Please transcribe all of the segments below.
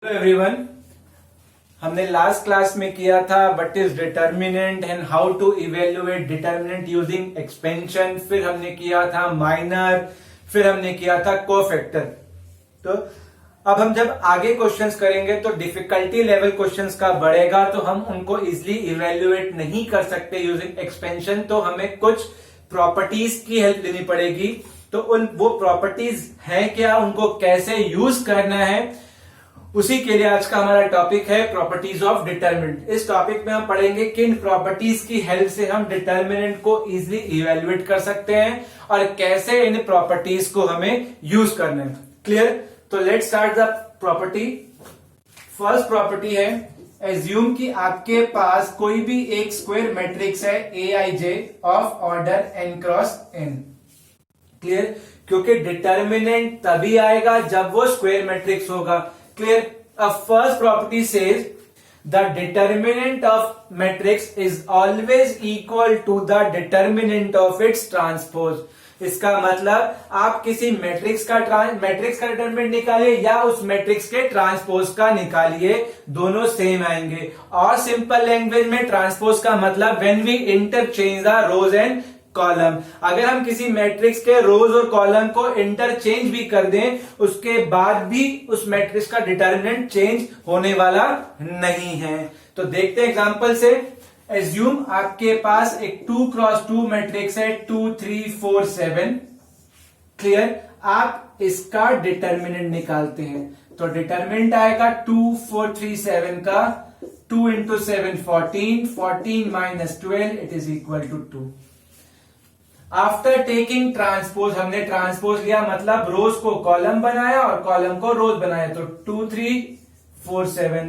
Hello everyone. हमने last class में किया था what is determinant and how to evaluate determinant using expansion. फिर हमने किया था माइनर, फिर हमने किया था कोफैक्टर। तो अब हम जब आगे क्वेश्चंस करेंगे तो डिफिकल्टी लेवल क्वेश्चंस का बढ़ेगा, तो हम उनको इजिली इवेल्युएट नहीं कर सकते यूजिंग एक्सपेंशन। तो हमें कुछ प्रॉपर्टीज की हेल्प लेनी पड़ेगी। तो वो प्रॉपर्टीज है क्या, उनको कैसे यूज करना है, उसी के लिए आज का हमारा टॉपिक है प्रॉपर्टीज ऑफ डिटर्मिनेंट। इस टॉपिक में हम पढ़ेंगे किन प्रॉपर्टीज की हेल्प से हम डिटर्मिनेंट को इजिली इवेल्युएट कर सकते हैं और कैसे इन प्रॉपर्टीज को हमें यूज करना है। क्लियर? तो let's start the property. First property है, एज्यूम कि आपके पास कोई भी एक स्क्वायर मैट्रिक्स है Aij of order n cross n। Clear? क्योंकि डिटर्मिनेंट तभी आएगा जब वो स्क्वायर मैट्रिक्स होगा। Clear? First property says the determinant of matrix is always equal to the determinant of its transpose। इसका मतलब आप किसी मैट्रिक्स का डिटरमिनेंट निकालिए या उस मैट्रिक्स के ट्रांसपोज का निकालिए, दोनों सेम आएंगे। और सिंपल लैंग्वेज में ट्रांसपोज का मतलब when we interchange the rows and column. अगर हम किसी मैट्रिक्स के रोज और कॉलम को इंटरचेंज भी कर दें, उसके बाद भी उस मैट्रिक्स का डिटरमिनेंट चेंज होने वाला नहीं है। तो देखते हैं एग्जांपल से। एज्यूम आपके पास एक 2x2 मैट्रिक्स है 2 3 4 7। क्लियर? आप इसका डिटरमिनेंट निकालते हैं तो डिटरमिनेंट आएगा 2 4 3 7 का 2 into 7 14, 14 minus 12 it is equal to 2। After taking transpose, हमने ट्रांसपोज लिया मतलब रोज को कॉलम बनाया और कॉलम को रोज बनाया, तो 2 3 4 7।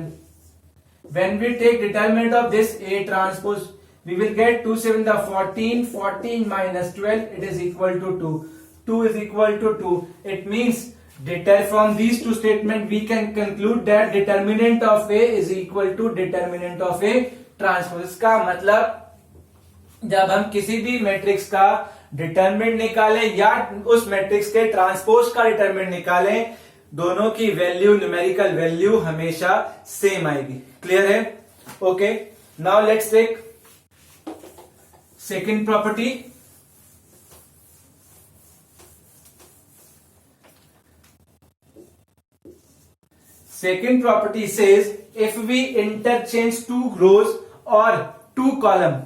When we take determinant of this A transpose we will get 2 7 the 14, 14 minus 12 it is equal to 2, 2 is equal to 2। It means from these two statements we can conclude that determinant of A is equal to determinant of A transpose. इसका मतलब जब हम किसी भी matrix का determinant निकालें या उस मैट्रिक्स के ट्रांसपोज का डिटरमिनेंट निकालें, दोनों की वैल्यू, न्यूमेरिकल वैल्यू हमेशा सेम आएगी। क्लियर है? Okay, now let's take second property. Second property says if we interchange 2 rows or 2 column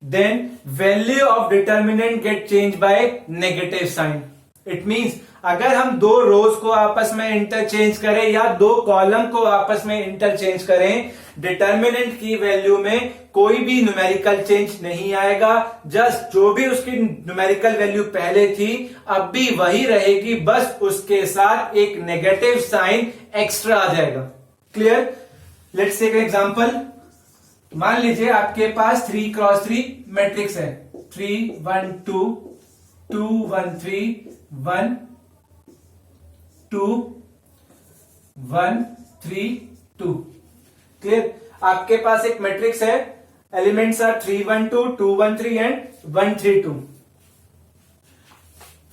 then value of determinant get changed by negative sign। It means अगर हम 2 रोज को आपस में इंटरचेंज करें या 2 कॉलम को आपस में इंटरचेंज करें, डिटर्मिनेंट की वैल्यू में कोई भी न्यूमेरिकल चेंज नहीं आएगा। जस्ट जो भी उसकी न्यूमेरिकल वैल्यू पहले थी अब भी वही रहेगी, बस उसके साथ एक नेगेटिव साइन एक्स्ट्रा आ जाएगा। Clear? Let's take an example. मान लीजिए आपके पास 3x3 मैट्रिक्स है 3 1 2 2 1 3 1 2 1 3 2। क्लियर? आपके पास एक मैट्रिक्स है, एलिमेंट्स आर 3 1 2 2 1 3 एंड 1 3 2।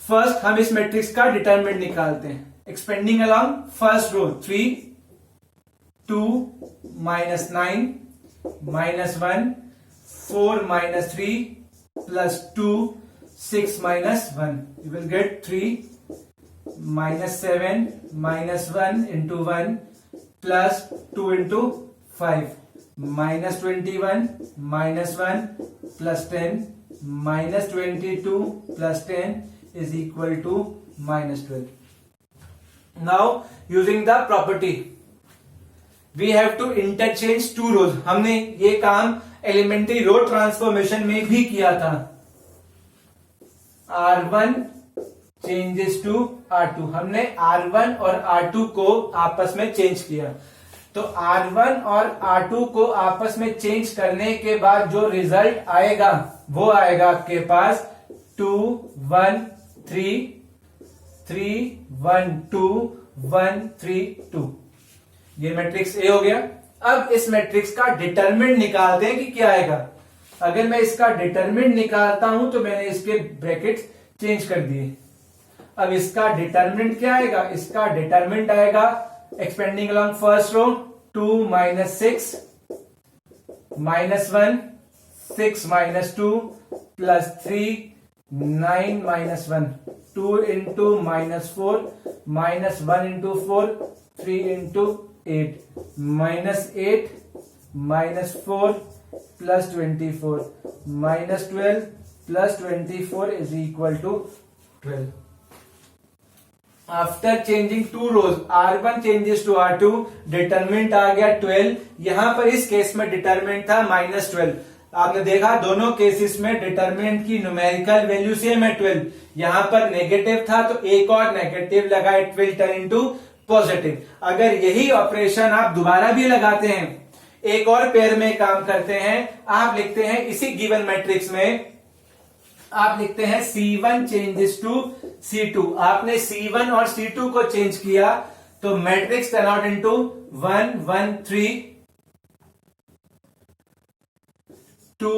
फर्स्ट हम इस मैट्रिक्स का डिटरमिनेंट निकालते हैं। Expanding along first row 3 2 minus 9 minus 1 4 minus 3 plus 2 6 minus 1 you will get 3 minus 7 minus 1 into 1 plus 2 into 5 minus 21 minus 1 plus 10 minus 22 plus 10 is equal to minus 12। now using the property we have to interchange 2 rows। हमने ये काम elementary रो transformation में भी किया था। R1 changes to R2, हमने R1 और R2 को आपस में चेंज किया। तो R1 और R2 को आपस में चेंज करने के बाद जो रिजल्ट आएगा वो आएगा आपके पास 2 1 3 3 1 2 1 3 2। ये मैट्रिक्स ए हो गया। अब इस मैट्रिक्स का डिटरमिनेंट निकालते हैं कि क्या आएगा। अगर मैं इसका डिटरमिनेंट निकालता हूं तो मैंने इसके ब्रैकेट्स चेंज कर दिए। अब इसका डिटरमिनेंट क्या आएगा? इसका डिटरमिनेंट आएगा expanding along first row 2 minus 6 minus 1 6 minus 2 plus 3 9 minus 1 2 into minus 4 minus 1 into 4 3 into 8 minus 8 minus 4 plus 24 minus 12 plus 24 is equal to 12. After changing two rows R1 changes to R2 determinant आ गया 12. यहां पर इस case में determinant था -12. आपने देखा दोनों केसेस में डिटरमिनेंट की न्यूमेरिकल वैल्यू सेम है 12. यहां पर नेगेटिव था तो एक और नेगेटिव लगा, it will turn into positive. अगर यही ऑपरेशन आप दोबारा भी लगाते हैं, एक और पेयर में काम करते हैं, आप लिखते हैं इसी गिवन मैट्रिक्स में आप लिखते हैं C1 चेंजेस टू C2. आपने C1 और C2 को चेंज किया तो मैट्रिक्स टर्न आउट इनटू 1 1 3 2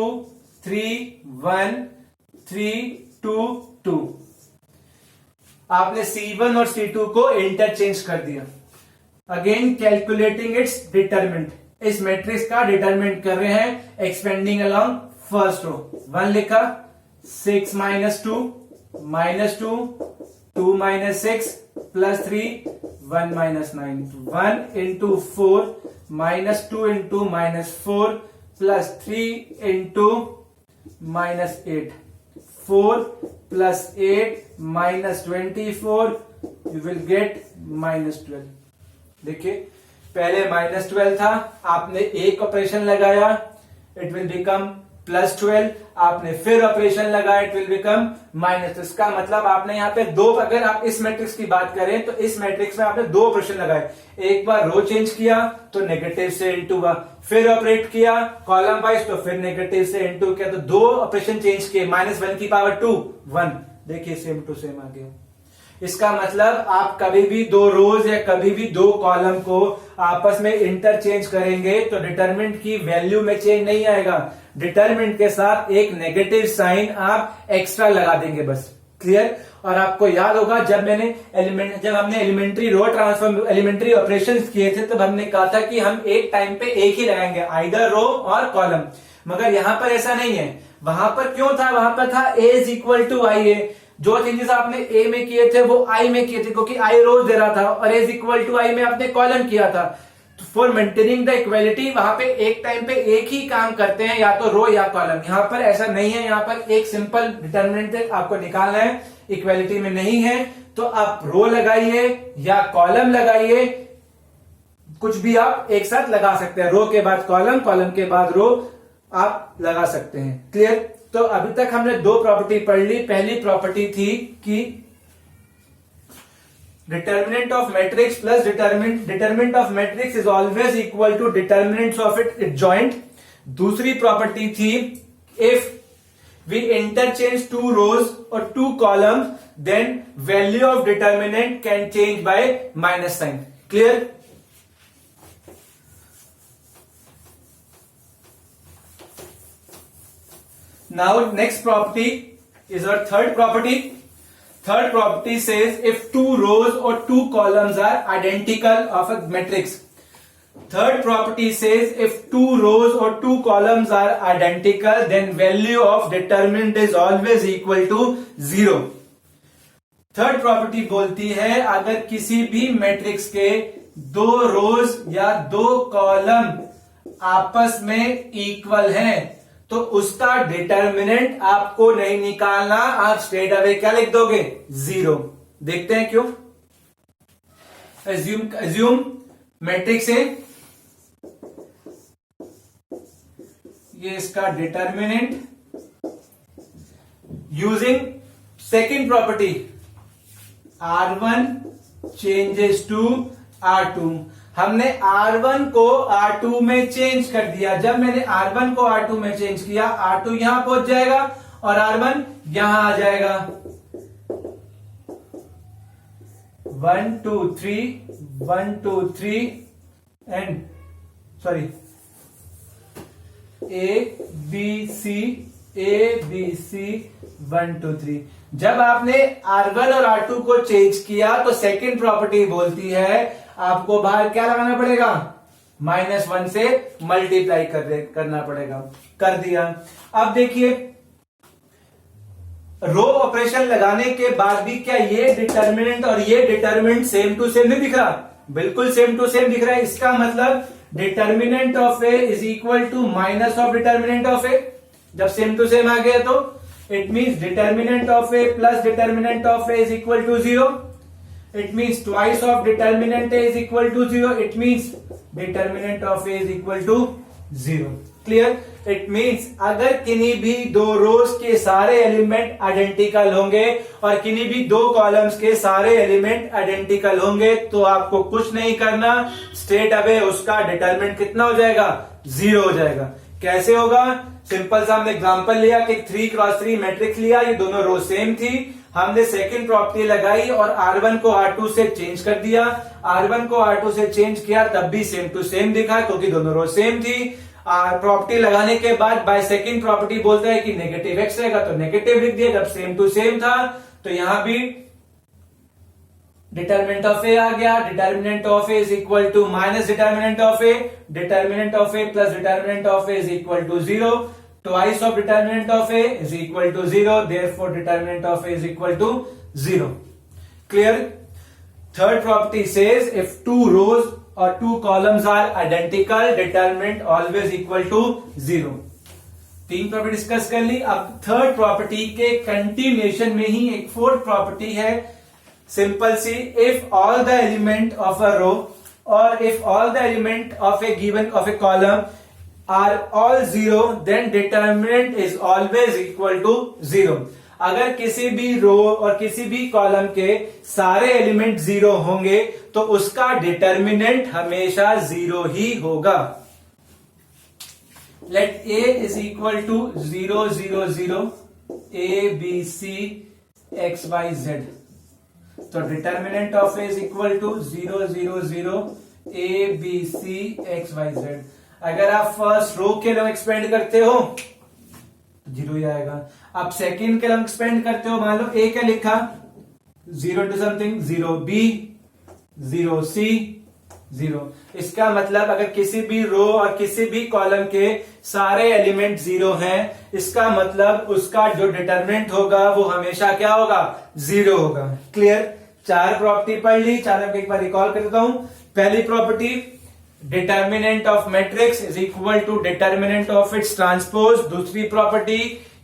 3 1 3 2 2. आपने C1 और C2 को इंटरचेंज कर दिया. Again calculating it's determinant. इस मैट्रिक्स का डिटरमिनेंट कर रहे हैं एक्सपेंडिंग अलोंग फर्स्ट रो. 1 लिखा, 6 minus 2 minus 2 2 minus 6 plus 3 1 minus 9 1 into 4 minus 2 into minus 4 plus 3 into minus 8 4 plus 8 minus 24 you will get minus 12. देखिए पहले -12 था, आपने एक ऑपरेशन लगाया, इट विल बिकम +12. आपने फिर ऑपरेशन लगाया, इट विल बिकम माइनस. इसका मतलब आपने यहाँ पे दो, अगर आप इस मैट्रिक्स की बात करें तो इस मैट्रिक्स में आपने दो ऑपरेशन लगाए. एक बार रो चेंज किया तो नेगेटिव से इनटू हुआ, फिर ऑपरेट किया कॉलम वाइज तो फिर नेगेटिव से इनटू किया, तो दो ऑपरेशन चेंज किए. -1 की पावर 2 1. देखिए सेम टू सेम आ गया. इसका मतलब आप कभी भी दो रोज या कभी भी दो कॉलम को आपस में इंटरचेंज करेंगे तो डिटरमिनेंट की वैल्यू में चेंज नहीं आएगा. डिटरमिनेंट के साथ एक नेगेटिव साइन आप एक्स्ट्रा लगा देंगे बस. क्लियर? और आपको याद होगा जब हमने elementary row transform elementary operations किए थे तब हमने कहा था कि हम एक टाइम पे एक ही लगाएंगे, आइदर रो और कॉलम. मगर यहां पर ऐसा नहीं है. वहां पर क्यों था? वहां पर था A इज इक्वल टू आई ए. जो चेंजेस आपने ए में किए थे वो आई में किए थे क्योंकि आई रोज दे रहा था, और ए इज इक्वल टू आई में आपने कॉलम किया था. फॉर मेंटेनिंग द इक्वेलिटी वहां पे एक टाइम पे एक ही काम करते हैं, या तो रो या कॉलम. यहां पर ऐसा नहीं है. यहां पर एक सिंपल डिटरमिनेंट आपको निकालना है, इक्वेलिटी में नहीं है. तो आप रो लगाइए या कॉलम लगाइए, कुछ भी आप एक साथ लगा सकते हैं. रो के बाद कॉलम, कॉलम के बाद रो आप लगा सकते हैं. क्लियर? तो अभी तक हमने दो प्रॉपर्टी पढ़ ली. पहली प्रॉपर्टी थी कि determinant of matrix plus determinant of matrix is always equal to determinants of it adjoint. दूसरी प्रॉपर्टी थी if we interchange two rows और two columns then value of determinant can change by minus sign. Clear? Now next property is our third property. Third property says if two rows or two columns are identical of a matrix. Third property says if two rows or two columns are identical then value of determinant is always equal to 0. Third property बोलती है अगर किसी भी matrix के दो रोज या दो column आपस में इक्वल हैं तो उसका डिटर्मिनेंट आपको नहीं निकालना, आप स्ट्रेट अवे क्या लिख दोगे? 0. देखते हैं क्यों. एज्यूम मैट्रिक्स है, ये इसका determinant using second property R1 changes to R2. हमने R1 को R2 में चेंज कर दिया. जब मैंने R1 को R2 में चेंज किया, R2 यहां पहुंच जाएगा और R1 यहां आ जाएगा. 1 2 3 1 2 3 and sorry A B C 1 2 3. जब आपने R1 और R2 को चेंज किया तो सेकेंड प्रॉपर्टी बोलती है आपको बाहर क्या लगाना पड़ेगा, -1 से मल्टीप्लाई करना पड़ेगा। कर दिया। अब देखिए रो ऑपरेशन लगाने के बाद भी क्या ये डिटर्मिनेंट और ये डिटर्मिनेंट सेम टू सेम नहीं दिख रहा, बिल्कुल सेम टू सेम दिख रहा है। इसका मतलब determinant of A is equal to minus of determinant of A. जब सेम टू सेम आ गया तो it means determinant of A plus determinant of A is equal to 0। It means twice of determinant A is equal to 0। It means determinant of A is equal to 0। Clear? It means अगर किन्हीं भी दो रोज के सारे element identical होंगे और किन्हीं भी दो कॉलम्स के सारे एलिमेंट आइडेंटिकल होंगे तो आपको कुछ नहीं करना, स्ट्रेट अवे उसका डिटरमिनेंट कितना हो जाएगा, 0 हो जाएगा। कैसे होगा? सिंपल सा हमने एग्जांपल लिया कि 3x3 मैट्रिक्स लिया, ये दोनों रो सेम थी, हमने सेकंड प्रॉपर्टी लगाई और R1 को R2 से चेंज कर दिया। R1 को R2 से चेंज किया तब भी सेम टू सेम दिखा क्योंकि दोनों रो सेम थी। प्रॉपर्टी लगाने के बाद बाय सेकंड प्रॉपर्टी बोलता है कि नेगेटिव x रहेगा तो नेगेटिव लिख दिया जब सेम टू सेम था। तो यहां भी डिटर्मिनेंट ऑफ ए आ गया, determinant of A is equal to minus determinant of A, determinant of A plus determinant of A is equal to 0, twice of determinant of A is equal to 0, therefore determinant of A is equal to 0। Clear? Third property says if two rows or two columns are identical, determinant always equal to 0। तीन property discuss कर ली। अब third property के continuation में ही एक fourth property है, simple सी, if all the element of a row और if all the element of a given of a column are all 0 then determinant is always equal to 0। अगर किसी भी रो और किसी भी कॉलम के सारे एलिमेंट 0 होंगे तो उसका डिटर्मिनेंट हमेशा 0 ही होगा। Let A is equal to 0 0 0 A B C X Y Z, तो determinant of A is equal to 0 0 0 A B C X Y Z. अगर आप फर्स्ट रो के लिए एक्सपेंड करते हो 0 ही आएगा। आप सेकंड के लिए एक्सपेंड करते हो, मान लो ए क्या लिखा, 0 टू समथिंग, 0 बी 0 सी 0। इसका मतलब अगर किसी भी रो और किसी भी कॉलम के सारे एलिमेंट 0 हैं, इसका मतलब उसका जो डिटरमिनेंट होगा वो हमेशा क्या होगा, 0 होगा। क्लियर? चार प्रॉपर्टी पढ़ ली, चारों को एक बार रिकॉल कर देता हूं। पहली property, determinant of matrix is equal to determinant of its transpose. दूसरी प्रॉपर्टी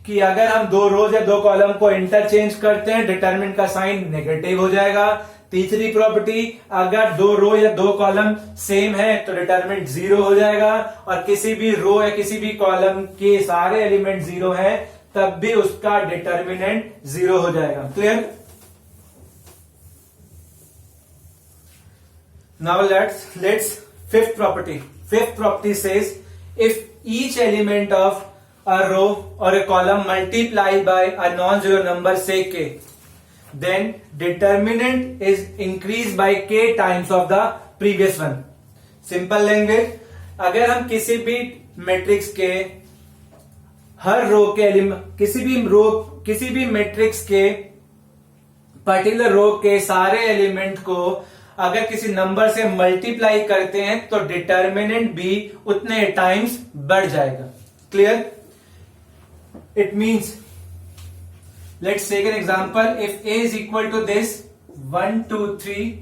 कि अगर हम दो रोज या दो कॉलम को इंटरचेंज करते हैं डिटर्मिनेंट का साइन नेगेटिव हो जाएगा। तीसरी प्रॉपर्टी, अगर दो रो या दो कॉलम सेम है तो डिटर्मिनेंट 0 हो जाएगा, और किसी भी रो या किसी भी कॉलम के सारे एलिमेंट 0 है तब भी उसका डिटर्मिनेंट 0 हो जाएगा। Clear? Now let's fifth property. Fifth property says if each element of a row or a column multiplied by a non-zero number say k, then determinant is increased by k times of the previous one. Simple language, अगर हम किसी भी matrix के हर रो के element, किसी भी matrix के particular रो के सारे एलिमेंट को अगर किसी नंबर से मल्टीप्लाई करते हैं तो डिटर्मिनेंट भी उतने टाइम्स बढ़ जाएगा। Clear? It means let's take an example, if A is equal to this 1 2 3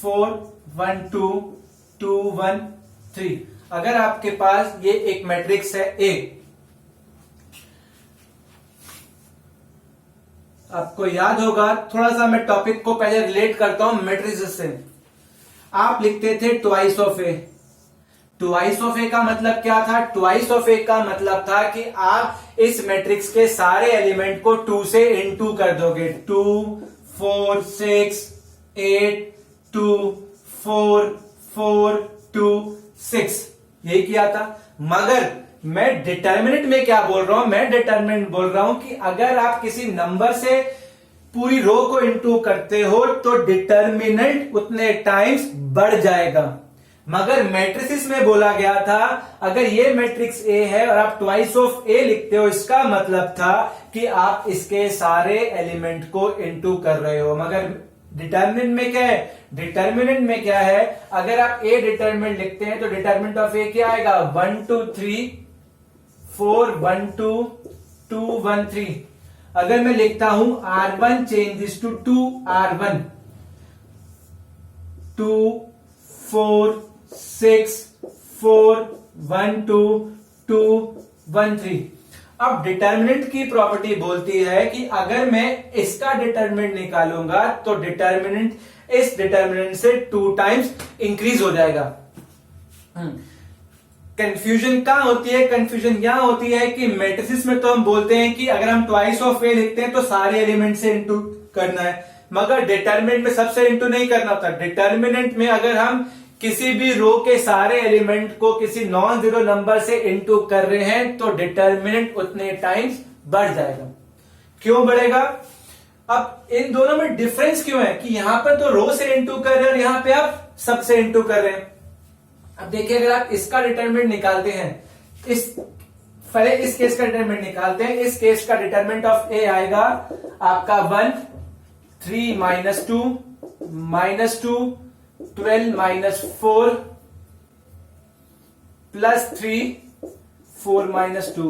4 1 2 2 1 3। अगर आपके पास ये एक मैट्रिक्स है ए, आपको याद होगा, थोड़ा सा मैं टॉपिक को पहले रिलेट करता हूं मैट्रिक्स से। आप लिखते थे twice of A. Twice of A का मतलब क्या था? ट्वाइस ऑफ ए का मतलब था कि आप इस मैट्रिक्स के सारे एलिमेंट को 2 से इनटू कर दोगे। 2 4 6 8 2 4 4 2 6 यही किया था। मगर मैं डिटर्मिनेंट में क्या बोल रहा हूं? मैं डिटर्मिनेंट बोल रहा हूं कि अगर आप किसी नंबर से पूरी रो को इनटू करते हो तो डिटर्मिनेंट उतने टाइम्स बढ़ जाएगा। मगर मैट्रिसेस में बोला गया था अगर ये मैट्रिक्स ए है और आप ट्वाइस ऑफ ए लिखते हो, इसका मतलब था कि आप इसके सारे एलिमेंट को इनटू कर रहे हो। मगर डिटर्मिनेंट में क्या है, डिटर्मिनेंट में क्या है, अगर आप ए डिटर्मिनेंट लिखते हैं तो डिटर्मिनेंट ऑफ ए क्या आएगा, 1 2 3 4 1 2 2 1 3। अगर मैं लिखता हूं R1 चेंजेस टू 2 R1 2 4 6 4 1 2 2 1 3। अब डिटर्मिनेंट की प्रॉपर्टी बोलती है कि अगर मैं इसका डिटर्मिनेंट निकालूंगा तो डिटर्मिनेंट इस डिटर्मिनेंट से 2 टाइम्स इंक्रीज हो जाएगा। कंफ्यूजन कहां होती है, कंफ्यूजन यहां होती है कि मैट्रिसेस में तो हम बोलते हैं कि अगर हम ट्वाइस ऑफ ए लिखते हैं तो सारे एलिमेंट से इंटू करना है, मगर डिटर्मिनेंट में सबसे इंटू नहीं करना होता। डिटर्मिनेंट में अगर हम किसी भी रो के सारे एलिमेंट को किसी नॉन जीरो नंबर से इंटू कर रहे हैं तो डिटर्मिनेंट उतने टाइम्स बढ़ जाएगा। क्यों बढ़ेगा, अब इन दोनों में डिफरेंस क्यों है कि यहां पर तो रो से इंटू कर रहे हैं और यहां पे आप सब से इंटू कर रहे हैं। अब देखिए अगर आप इसका डिटरमिनेंट निकालते हैं, पहले इस केस का डिटरमिनेंट निकालते हैं। इस केस का डिटरमिनेंट ऑफ ए आएगा आपका 1 3 minus 2 12 minus 4 plus 3 4 minus 2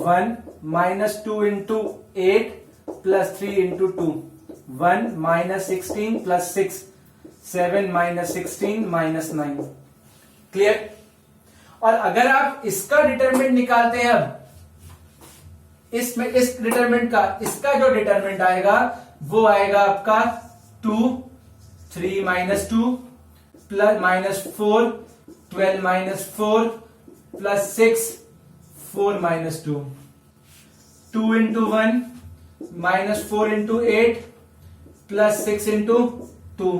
1 minus 2 into 8 plus 3 into 2 1 minus 16 plus 6 7 minus 16 minus 9। Clear. और अगर आप इसका डिटरमिनेंट निकालते हैं, अब इसमें इस डिटरमिनेंट का इसका जो डिटरमिनेंट आएगा वो आएगा आपका 2 3 minus 2 plus minus 4 12 minus 4 plus 6 4 minus 2 2 into 1 minus 4 into 8 plus 6 into 2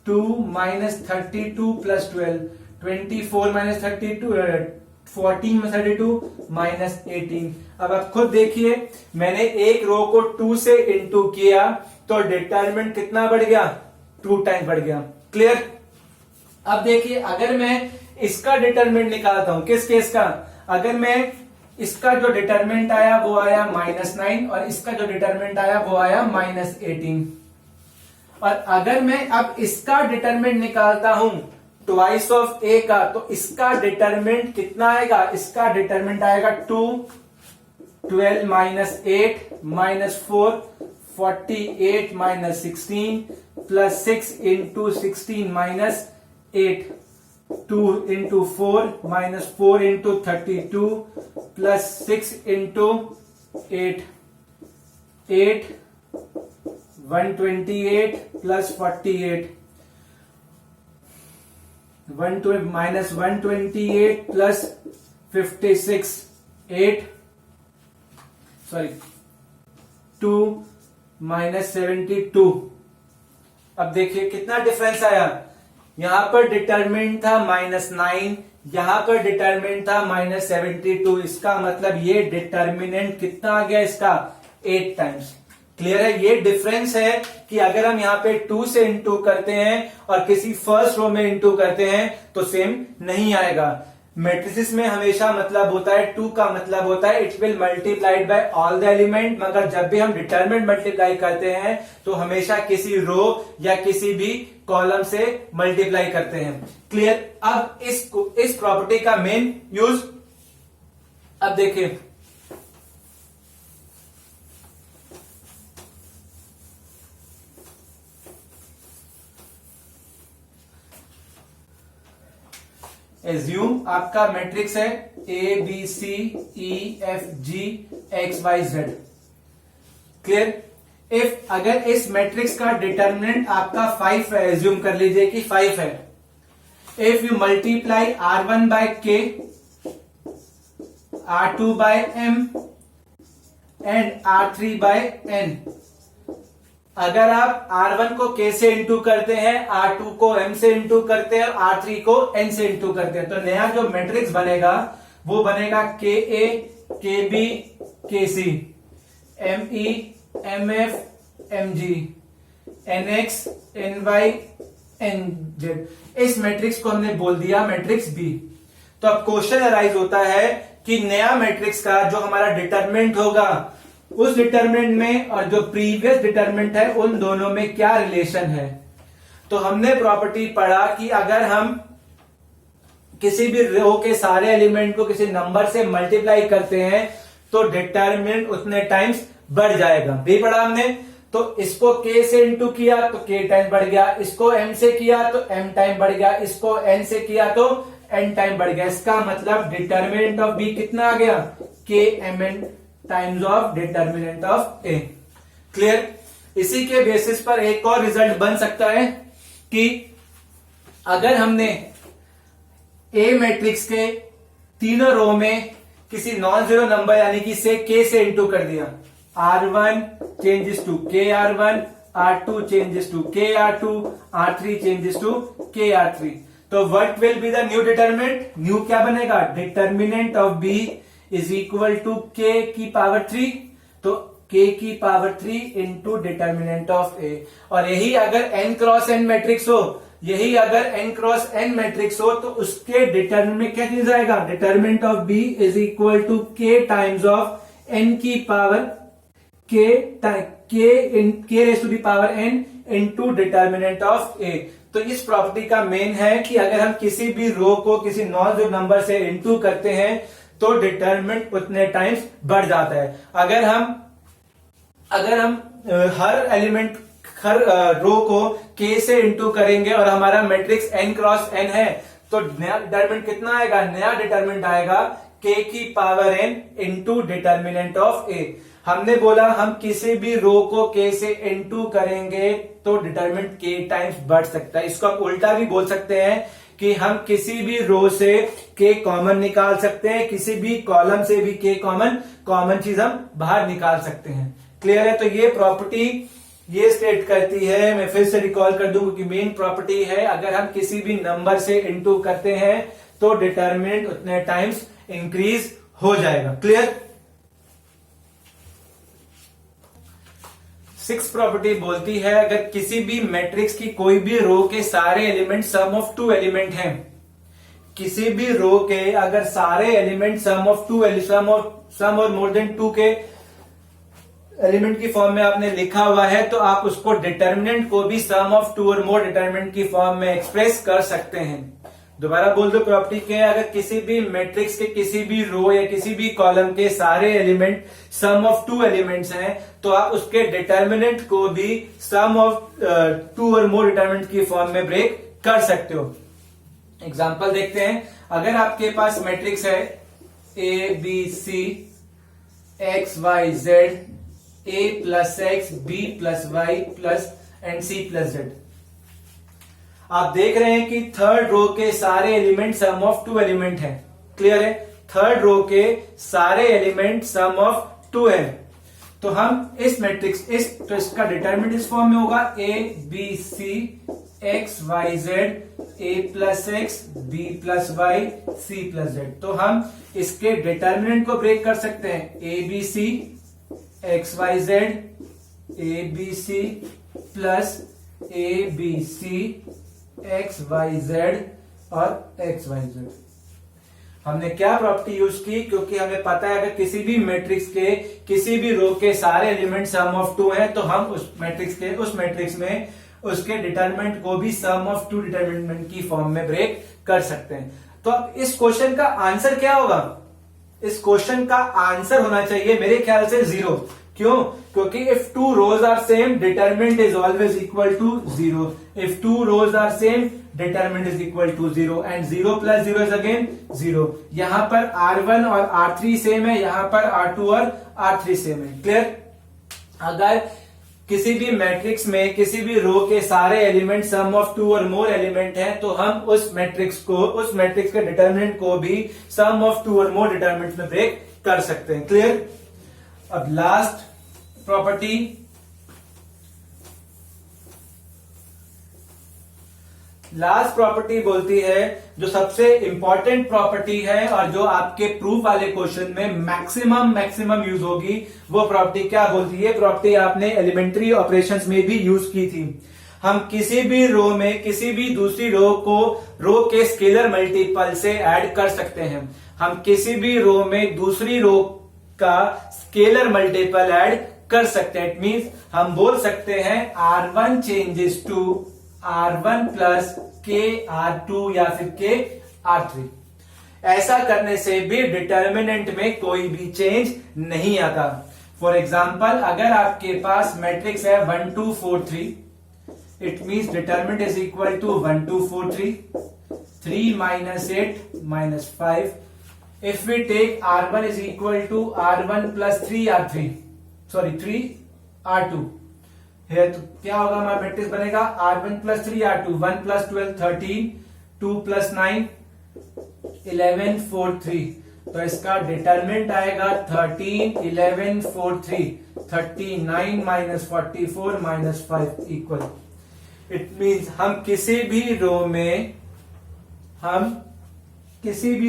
2 minus 32 plus 12 24 minus 32 14 में 32 माइनस 18। अब आप खुद देखिए, मैंने एक रो को 2 से इंटू किया तो डिटरमिनेंट कितना बढ़ गया, 2 टाइम बढ़ गया। क्लियर। अब देखिए अगर मैं इसका डिटरमिनेंट निकालता हूं, किस केस का, अगर मैं इसका जो डिटरमिनेंट आया वो आया -9 और इसका जो डिटरमिनेंट आया वो आया -18। और अगर मैं अब इसका डिटरमिनेंट निकालता हूं ट्वाइस ऑफ ए का, तो इसका डिटरमिनेंट कितना आएगा, इसका डिटरमिनेंट आएगा 2 12 minus 8 minus 4 48 minus 16 plus 6 into 16 minus 8 2 into 4 minus 4 into 32 plus 6 into 8 8 128 plus 48 minus 128 plus 56 8 sorry 2 minus 72। अब देखिए कितना डिफरेंस आया, यहां पर डिटरमिनेंट था -9, यहां पर डिटरमिनेंट था -72। इसका मतलब ये डिटरमिनेंट कितना आ गया इसका, 8 टाइम्स। क्लियर है। ये डिफरेंस है कि अगर हम यहाँ पे 2 से इंटू करते हैं और किसी फर्स्ट रो में इंटू करते हैं तो सेम नहीं आएगा। मैट्रिसेस में हमेशा मतलब होता है 2 का मतलब होता है it will multiplied by all the element, मगर जब भी हम डिटरमिनेंट मल्टीप्लाई करते हैं तो हमेशा किसी रो या किसी भी कॉलम से मल्टीप्लाई करते हैं। क्लियर। अब इस प्रॉपर्टी का मेन यूज अब देखिए, एज्यूम आपका मैट्रिक्स है ABCEFG XYZ। क्लियर। इफ अगर इस मैट्रिक्स का डिटरमिनेंट आपका 5 है, एज्यूम कर लीजिए कि 5 है, if you multiply R1 by K, R2 by M and R3 by N, अगर आप R1 को K से इंटू करते हैं, R2 को M से इंटू करते हैं और R3 को N से इंटू करते हैं, तो नया जो मैट्रिक्स बनेगा वो बनेगा KA KB KC ME MF MG NX NY NZ। इस मैट्रिक्स को हमने बोल दिया मैट्रिक्स B। तो अब क्वेश्चन अराइज होता है कि नया मैट्रिक्स का जो हमारा डिटरमिनेंट होगा उस डिटर्मिनेंट में और जो प्रीवियस डिटर्मिनेंट है उन दोनों में क्या रिलेशन है। तो हमने प्रॉपर्टी पढ़ा कि अगर हम किसी भी रो के सारे एलिमेंट को किसी नंबर से मल्टीप्लाई करते हैं तो डिटर्मिनेंट उतने टाइम्स बढ़ जाएगा। ये पढ़ा हमने। तो इसको k से इंटू किया तो k टाइम बढ़ गया, इसको m से किया तो m टाइम बढ़ गया, इसको n से किया तो n टाइम बढ़ गया। इसका मतलब डिटर्मिनेंट ऑफ b कितना आ गया, k mn times of determinant of a। Clear. इसी के बेसिस पर एक और रिजल्ट बन सकता है कि अगर हमने A मैट्रिक्स के तीनों रो में किसी नॉन जीरो नंबर यानी कि से k से इंटू कर दिया, R1 changes to KR1, R2 changes to KR2, R3 changes to KR3, तो what will be the new determinant. New क्या बनेगा, determinant of B is equal to k की पावर 3, तो k की power 3 into determinant of A। और यही अगर n cross n matrix हो, यही अगर n क्रॉस n मैट्रिक्स हो तो उसके डिटर्मिनेंट में क्या चीज आएगा, determinant of B is equal to k times of n की power k raise to the power n into determinant of A। तो इस प्रॉपर्टी का मेन है कि अगर हम किसी भी रो को किसी नॉन जीरो नंबर से इंटू करते हैं तो डिटर्मिनेंट उतने टाइम्स बढ़ जाता है। अगर हम हर एलिमेंट हर रो को k से इंटू करेंगे और हमारा मैट्रिक्स n क्रॉस n है तो नया डिटर्मिनेंट कितना आएगा, नया डिटर्मिनेंट आएगा k की power n into determinant of A। हमने बोला हम किसी भी रो को k से इंटू करेंगे तो डिटर्मिनेंट k टाइम्स बढ़ सकता है। इसको आप उल्टा भी बोल सकते हैं कि हम किसी भी रो से k कॉमन निकाल सकते हैं, किसी भी कॉलम से भी k कॉमन चीज हम बाहर निकाल सकते हैं। क्लियर है। तो ये प्रॉपर्टी ये स्टेट करती है, मैं फिर से रिकॉल कर दूं कि मेन प्रॉपर्टी है अगर हम किसी भी नंबर से इंटू करते हैं तो डिटर्मिनेंट उतने टाइम्स इंक्रीज हो जाएगा। क्लियर। 6 प्रॉपर्टी बोलती है अगर किसी भी मैट्रिक्स की कोई भी रो के सारे एलिमेंट सम ऑफ 2 एलिमेंट हैं, किसी भी रो के अगर सारे एलिमेंट सम और मोर देन 2 के एलिमेंट की फॉर्म में आपने लिखा हुआ है तो आप उसको डिटर्मिनेंट को भी सम ऑफ 2 और मोर डिटर्मिनेंट की फॉर्म में एक्सप्रेस कर सकते हैं। दोबारा बोल दो प्रॉपर्टी के अगर किसी भी मैट्रिक्स के किसी भी रो या किसी भी कॉलम के सारे एलिमेंट सम ऑफ 2 एलिमेंट्स हैं तो आप उसके डिटर्मिनेंट को भी सम ऑफ 2 और मोर डिटर्मिनेंट की फॉर्म में ब्रेक कर सकते हो। एग्जांपल देखते हैं। अगर आपके पास मैट्रिक्स है A B C X Y Z A plus x B plus y plus and C plus Z, आप देख रहे हैं कि थर्ड रो के सारे एलिमेंट सम ऑफ 2 एलिमेंट हैं। क्लियर है। थर्ड रो के सारे एलिमेंट सम ऑफ 2 है तो हम इस मैट्रिक्स तो इसका डिटर्मिनेंट इस फॉर्म में होगा A B C X Y Z A plus x B plus y C plus Z। तो हम इसके डिटर्मिनेंट को ब्रेक कर सकते हैं A B C X Y Z A B C plus A B C X Y Z और X Y Z। हमने क्या प्रॉपर्टी यूज की, क्योंकि हमें पता है अगर किसी भी मैट्रिक्स के किसी भी रो के सारे एलिमेंट सम ऑफ 2 हैं तो हम उस मैट्रिक्स में उसके डिटरमिनेंट को भी सम ऑफ 2 डिटरमिनेंट की फॉर्म में ब्रेक कर सकते हैं। तो अब इस क्वेश्चन का आंसर क्या होगा, इस क्वेश्चन का आंसर होना चाहिए मेरे ख्याल से 0। क्यों? क्योंकि if 2 rows are same determinant is always equal to 0। if 2 rows are same determinant is equal to 0 and 0 plus 0 is again 0। यहां पर R1 और R3 सेम है, यहां पर R2 और R3 सेम है। क्लियर। अगर किसी भी मैट्रिक्स में किसी भी रो के सारे एलिमेंट सम ऑफ 2 और मोर एलिमेंट हैं तो हम उस मैट्रिक्स के डिटरमिनेंट को भी सम ऑफ 2 और मोर डिटरमिनेंट में ब्रेक कर सकते हैं। क्लियर। अब लास्ट प्रॉपर्टी बोलती है जो सबसे इंपॉर्टेंट प्रॉपर्टी है और जो आपके प्रूफ वाले क्वेश्चन में मैक्सिमम यूज होगी, वो प्रॉपर्टी क्या बोलती है। प्रॉपर्टी आपने एलिमेंट्री ऑपरेशंस में भी यूज की थी। हम किसी भी रो में किसी भी दूसरी रो को रो के स्केलर मल्टीपल से ऐड कर सकते हैं। हम किसी भी रो में दूसरी रो का स्केलर मल्टीपल ऐड कर सकते हैं। इट मीन्स हम बोल सकते हैं R1 changes to R1 plus के R2 या फिर के R3। ऐसा करने से भी डिटर्मिनेंट में कोई भी चेंज नहीं आता। फॉर एग्जाम्पल, अगर आपके पास मैट्रिक्स है 1 2 4 3, it means determinant is equal to 1 2 4 3, 3 minus 8 minus 5. If we take R1 is equal to R1 plus 3R3, sorry 3R2, है तो क्या होगा हमारा मैट्रिक्स बनेगा R1 plus 3R2, 1 plus 12 13, 2 plus 9 11 4 3। तो इसका डिटरमिनेंट आएगा 13 11 4 3, 39 minus 44 minus 5 equal. It means हम किसी भी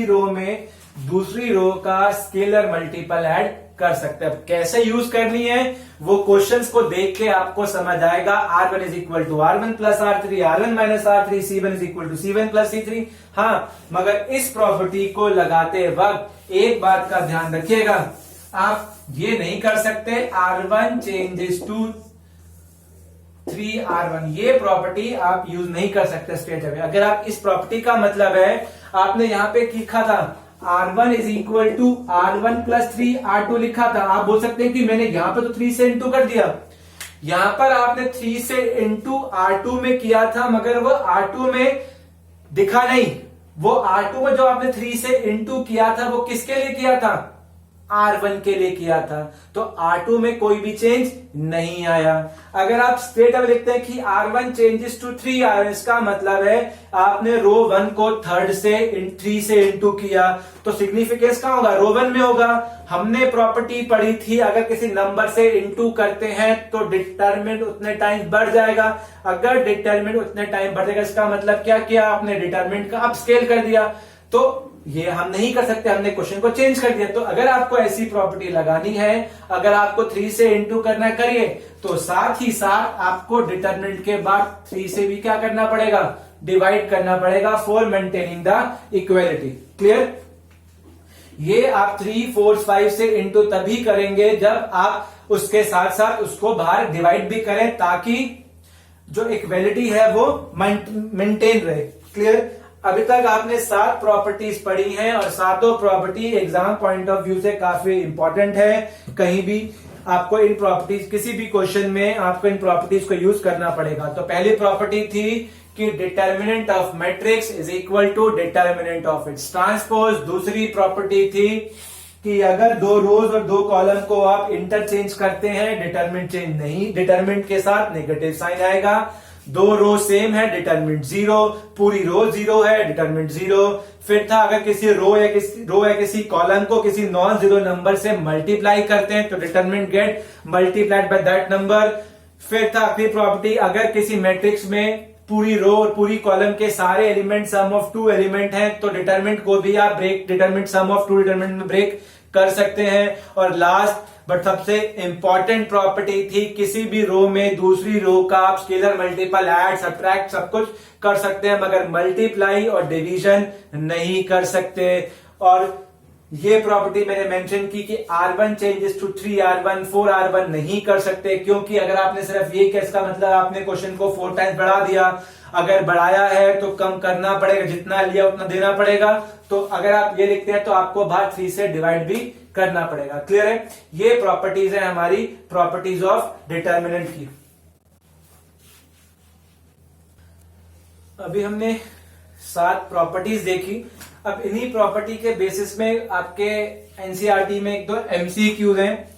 रो में दूसरी रो का स्केलर मल्टीपल ऐड कर सकते हैं। अब कैसे यूज करनी है वो क्वेश्चंस को देख के आपको समझ आएगा। R1 is equal to R1 plus R3, R1 minus R3, C1 is equal to C1 plus C3। हाँ, मगर इस प्रॉपर्टी को लगाते वक्त एक बात का ध्यान रखिएगा, आप ये नहीं कर सकते R1 चेंजेस टू 3R1, ये प्रॉपर्टी आप यूज नहीं कर सकते स्ट्रेट अवे। अगर आप इस प्रॉपर्टी का मतलब है, आपने यहां पे लिखा था R1 is equal to R1 plus 3R2 लिखा था, आप बोल सकते हैं कि मैंने यहां पे तो 3 से इंटू कर दिया। यहां पर आपने 3 से इंटू R2 में किया था, मगर वो R2 में दिखा नहीं। वो R2 में जो आपने 3 से इंटू किया था वो किसके लिए किया था? R1 के लिए किया था। तो R2 में कोई भी चेंज नहीं आया। अगर आप स्ट्रेट अवे लिखते हैं कि R1 चेंजेस टू 3R, इसका मतलब है आपने रो 1 को 3 से इंटू किया, तो सिग्निफिकेंस कहां होगा? रो 1 में होगा। हमने प्रॉपर्टी पढ़ी थी, अगर किसी नंबर से इंटू करते हैं तो डिटरमिनेंट उतने टाइम बढ़ जाएगा। अगर डिटरमिनेंट उतने टाइम बढ़ जाएगा, इसका मतलब क्या किया आपने? डिटरमिनेंट का अपस्केल कर दिया। तो ये हम नहीं कर सकते, हमने क्वेश्चन को चेंज कर दिया। तो अगर आपको ऐसी प्रॉपर्टी लगानी है, अगर आपको 3 से इंटू करना करिए, तो साथ ही साथ आपको डिटरमिनेंट के बाद 3 से भी क्या करना पड़ेगा? डिवाइड करना पड़ेगा for maintaining the equality. Clear? ये आप 3 4 5 से इंटू तभी करेंगे जब आप उसके साथ साथ उसको बाहर डिवाइड भी करें, ताकि जो इक्वलिटी है वो मेंटेन रहे। क्लियर? अभी तक आपने 7 प्रॉपर्टीज पढ़ी हैं और सातों property exam point of view से काफी इंपॉर्टेंट है। कहीं भी आपको इन प्रॉपर्टीज, किसी भी क्वेश्चन में आपको इन प्रॉपर्टीज को यूज करना पड़ेगा। तो पहली प्रॉपर्टी थी कि determinant of matrix is equal to determinant of its transpose. दूसरी प्रॉपर्टी थी कि अगर 2 रोज और 2 कॉलम को आप इंटरचेंज करते हैं, डिटरमिनेंट चेंज नहीं, डिटरमिनेंट के साथ नेगेटिव साइन आएगा। 2 रो सेम है, डिटरमिनेंट 0, पूरी रो 0 है, डिटरमिनेंट 0। फिर था अगर किसी रो या किसी कॉलम को किसी नॉन जीरो नंबर से मल्टीप्लाई करते हैं तो determinant get multiplied by that number. फिर था आखिरी प्रॉपर्टी, अगर किसी मैट्रिक्स में पूरी रो और पूरी कॉलम के सारे एलिमेंट सम ऑफ 2 एलिमेंट हैं, तो डिटरमिनेंट को भी आप डिटरमिनेंट सम ऑफ 2 डिटरमिनेंट में ब्रेक कर सकते हैं। और लास्ट बट सबसे इंपॉर्टेंट प्रॉपर्टी थी, किसी भी रो में दूसरी रो का आप स्केलर मल्टीपल ऐड सब्ट्रैक्ट सब कुछ कर सकते हैं, मगर मल्टीप्लाई और डिवीजन नहीं कर सकते। और ये प्रॉपर्टी मैंने मेंशन की कि R1 changes to 3R1 4R1 नहीं कर सकते, क्योंकि अगर आपने सिर्फ ये केस का मतलब आपने क्वेश्चन को 4 टाइम्स बढ़ा दिया, अगर बढ़ाया है तो कम करना पड़ेगा, जितना लिया उतना देना पड़ेगा। तो अगर आप ये लिखते हैं तो आपको बाहर 3 से डिवाइड भी करना पड़ेगा। क्लियर है? ये प्रॉपर्टीज है हमारी प्रॉपर्टीज ऑफ डिटर्मिनेंट की। अभी हमने 7 प्रॉपर्टीज देखी। अब इन्हीं प्रॉपर्टी के बेसिस में आपके एनसीईआरटी में 1-2 एमसीक्यूज हैं,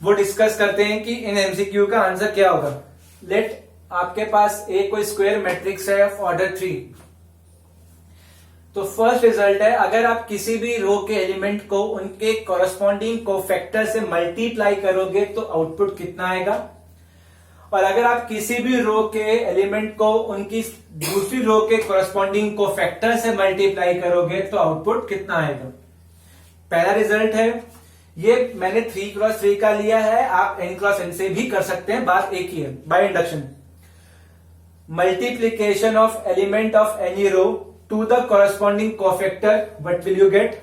वो डिस्कस करते हैं कि इन एमसीक्यू का आंसर क्या होगा। लेट आपके पास एक कोई स्क्वायर मैट्रिक्स है ऑफ ऑर्डर 3। तो फर्स्ट रिजल्ट है, अगर आप किसी भी रो के एलिमेंट को उनके कॉरस्पॉन्डिंग कोफैक्टर से मल्टीप्लाई करोगे तो आउटपुट कितना आएगा, और अगर आप किसी भी रो के एलिमेंट को उनकी दूसरी रो के कॉरस्पॉन्डिंग कोफैक्टर से मल्टीप्लाई करोगे तो आउटपुट कितना आएगा। पहला रिजल्ट है, ये मैंने 3x3 का लिया है, आप n×n से भी कर सकते हैं, बात एक ही है। By induction, multiplication of element of any row to the corresponding cofactor, what will you get?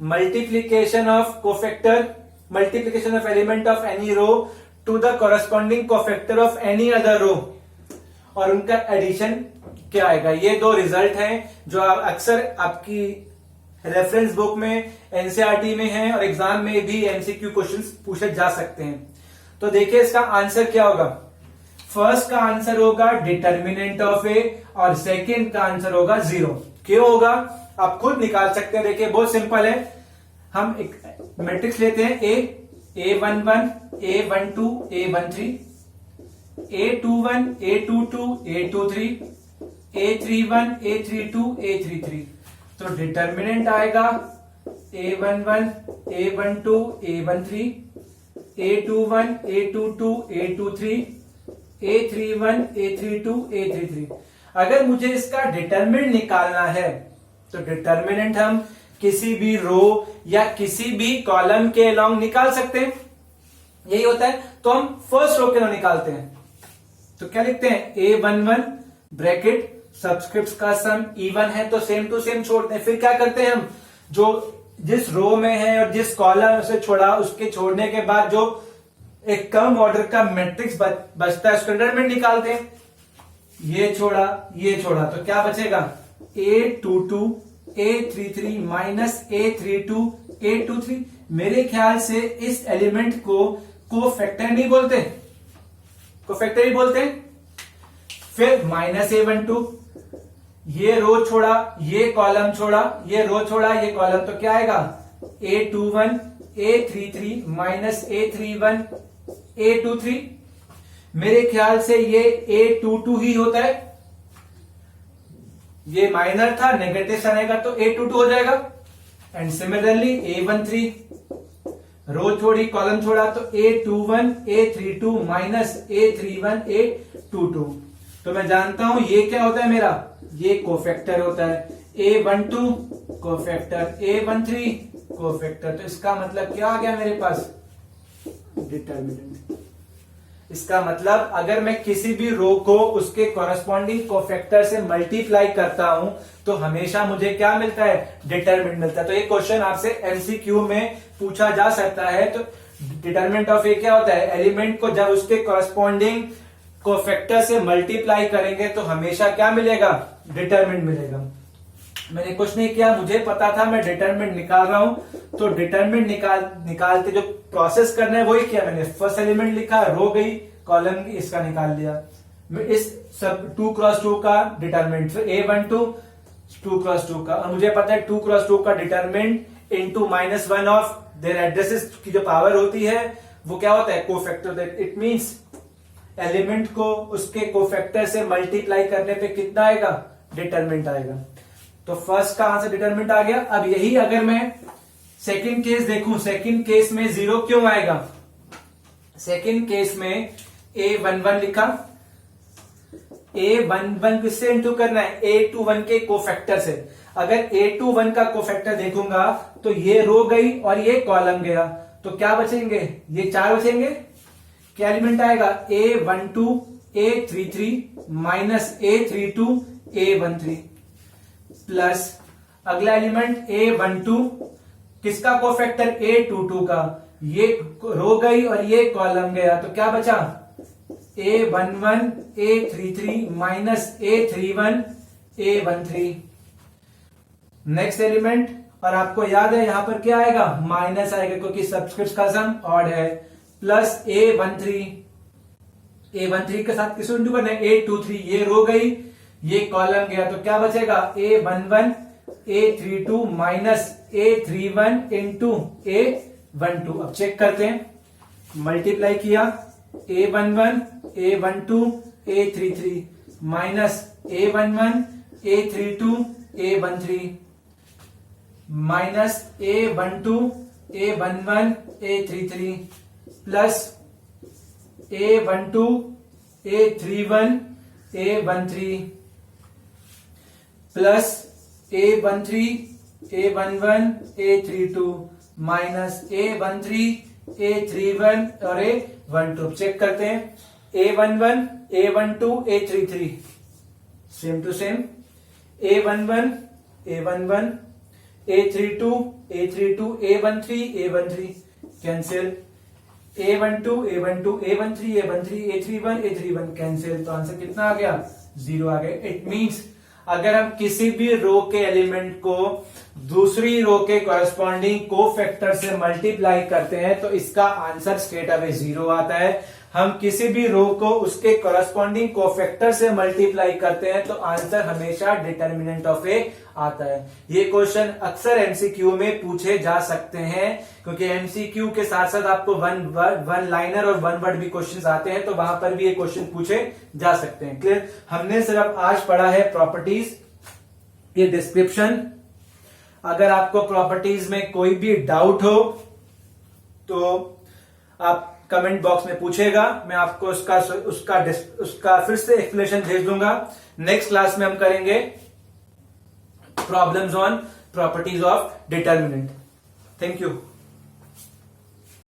Multiplication of cofactor multiplication of element of any row to the corresponding cofactor of any other row, और उनका addition क्या आएगा। ये दो result हैं जो अक्सर आपकी रेफरेंस बुक में, एनसीईआरटी में है और एग्जाम में भी एमसीक्यू क्वेश्चंस पूछे जा सकते हैं। तो देखिए इसका आंसर क्या होगा। फर्स्ट का आंसर होगा डिटर्मिनेंट ऑफ ए और सेकंड का आंसर होगा 0। क्यों होगा आप खुद निकाल सकते हैं। देखिए बहुत सिंपल है। हम एक मैट्रिक्स लेते हैं A11, A12, A13, A21, A22, A23, A31, A32, A33। तो डिटर्मिनेंट आएगा A11, A12, A13, A21, A22, A23, A31, A32, A33। अगर मुझे इसका डिटर्मिनेंट निकालना है तो डिटर्मिनेंट हम किसी भी रो या किसी भी कॉलम के अलोंग निकाल सकते हैं, यही होता है। तो हम फर्स्ट रो के अलोंग निकालते हैं। तो क्या लिखते हैं A11 ब्रैकेट सबस्क्रिप्ट का सम इवन है तो सेम टू सेम छोड़ते हैं। फिर क्या करते हैं हम, जो जिस रो में है और जिस कॉलम से छोड़ा उसके छोड़ने के बाद जो एक कम ऑर्डर का मैट्रिक्स बचता है उसका डिटरमिनेंट निकालते हैं। ये छोड़ा ये छोड़ा तो क्या बचेगा A22 A33 minus A32 A23। मेरे ख्याल से इस एलिमेंट को कोफैक्टर नहीं बोलते, कोफैक्टर ही बोलते हैं। फिर माइनस A12, ये रो छोड़ा ये कॉलम छोड़ा, ये रो छोड़ा ये कॉलम, तो क्या आएगा A21 A33 minus A31 A23। मेरे ख्याल से ये A22 ही होता है। ये माइनर था, नेगेटिव साइन आएगा तो A22 हो जाएगा। एंड सिमिलरली A13, रो छोड़ी कॉलम छोड़ा तो A21 A32 minus A31 A22। तो मैं जानता हूं ये क्या होता है मेरा, ये कोफैक्टर होता है। A12 cofactor, A13 cofactor. तो इसका मतलब क्या आ गया मेरे पास, डिटर्मिनेंट। इसका मतलब अगर मैं किसी भी रो को उसके कॉरेस्पॉन्डिंग कोफैक्टर से मल्टीप्लाई करता हूं तो हमेशा मुझे क्या मिलता है, डिटरमिनेंट मिलता है। तो ये क्वेश्चन आपसे एमसीक्यू में पूछा जा सकता है। तो डिटरमिनेंट ऑफ ए क्या होता है, एलिमेंट को जब उसके कॉरेस्पॉन्डिंग कोफैक्टर से मल्टीप्लाई करेंगे तो हमेशा क्या मिलेगा, डिटरमिनेंट मिलेगा। मैंने कुछ नहीं किया, मुझे पता था मैं डिटरमिनेंट निकाल रहा हूं, तो डिटरमिनेंट निकालते जो प्रोसेस करना है वही किया मैंने। फर्स्ट एलिमेंट लिखा, रो गई, कॉलम की, इसका निकाल लिया। इस सब 2x2 का डिटरमिनेंट, फिर A12 2x2 का, और मुझे पता है 2x2 का determinant into -1 of their addresses की जो पावर होती है वो क्या होता है, कोफैक्टर। इट मींस एलिमेंट को उसके कोफैक्टर से मल्टीप्लाई करने पे कितना आएगा, डिटरमिनेंट आएगा। तो फर्स्ट का आंसर डिटरमिनेंट आ गया। अब यही अगर मैं सेकंड केस देखूं, सेकंड केस में 0 क्यों आएगा। सेकंड केस में A11 लिखा, A11 किससे इंटू करना है, A21 के कोफैक्टर से। अगर A21 का कोफैक्टर देखूंगा तो ये रो गई और ये कॉलम गया, तो क्या बचेंगे, ये 4 बचेंगे। क्या एलिमेंट आएगा, A12 A33 minus A32 A13 plus अगला एलिमेंट A12 किसका कोफैक्टर, A22 का, ये रो गई और ये कॉलम गया, तो क्या बचा A11 A33 minus A31 A13। Next element, और आपको याद है यहां पर क्या आएगा, माइनस आएगा क्योंकि सबस्क्रिप्ट का सम ऑड है, प्लस A13 के साथ किसको इंटू करना है, A23, ये रो गई ये कॉलम गया, तो क्या बचेगा A11 A32 minus A31 into A12। अब चेक करते हैं, मल्टीप्लाई किया A11 A12 A33 minus A11 A32 A13 minus A12 A11 A33 plus A12 A31 A13 plus A13 A11 A32 minus A13 A31 और A12। Check करते हैं, A11 A12 A33 same to same, A11 A11 A32 A32 A13 A13 cancel, A12 A12 A13 A13 A31 A31 cancel, तो answer कितना आ गया? 0 आ गया। It means अगर हम किसी भी रो के एलिमेंट को दूसरी रो के कॉरेस्पॉन्डिंग कोफैक्टर से मल्टीप्लाई करते हैं तो इसका आंसर स्ट्रेट अवे 0 आता है। हम किसी भी रो को उसके कॉरेस्पॉन्डिंग कोफैक्टर से मल्टीप्लाई करते हैं तो आंसर हमेशा डिटर्मिनेंट ऑफ ए आता है। ये क्वेश्चन अक्सर एमसीक्यू में पूछे जा सकते हैं, क्योंकि एमसीक्यू के साथ साथ आपको वन लाइनर और वन वर्ड भी क्वेश्चंस आते हैं, तो वहां पर भी ये क्वेश्चन पूछे जा सकते हैं। क्लियर? हमने सिर्फ आज पढ़ा है प्रॉपर्टीज, ये डिस्क्रिप्शन। अगर आपको प्रॉपर्टीज में कोई भी डाउट हो तो आप कमेंट बॉक्स में पूछेगा, मैं आपको उसका फिर से एक्सप्लेनेशन भेज दूंगा। नेक्स्ट क्लास में हम करेंगे problems on properties of determinant. Thank you.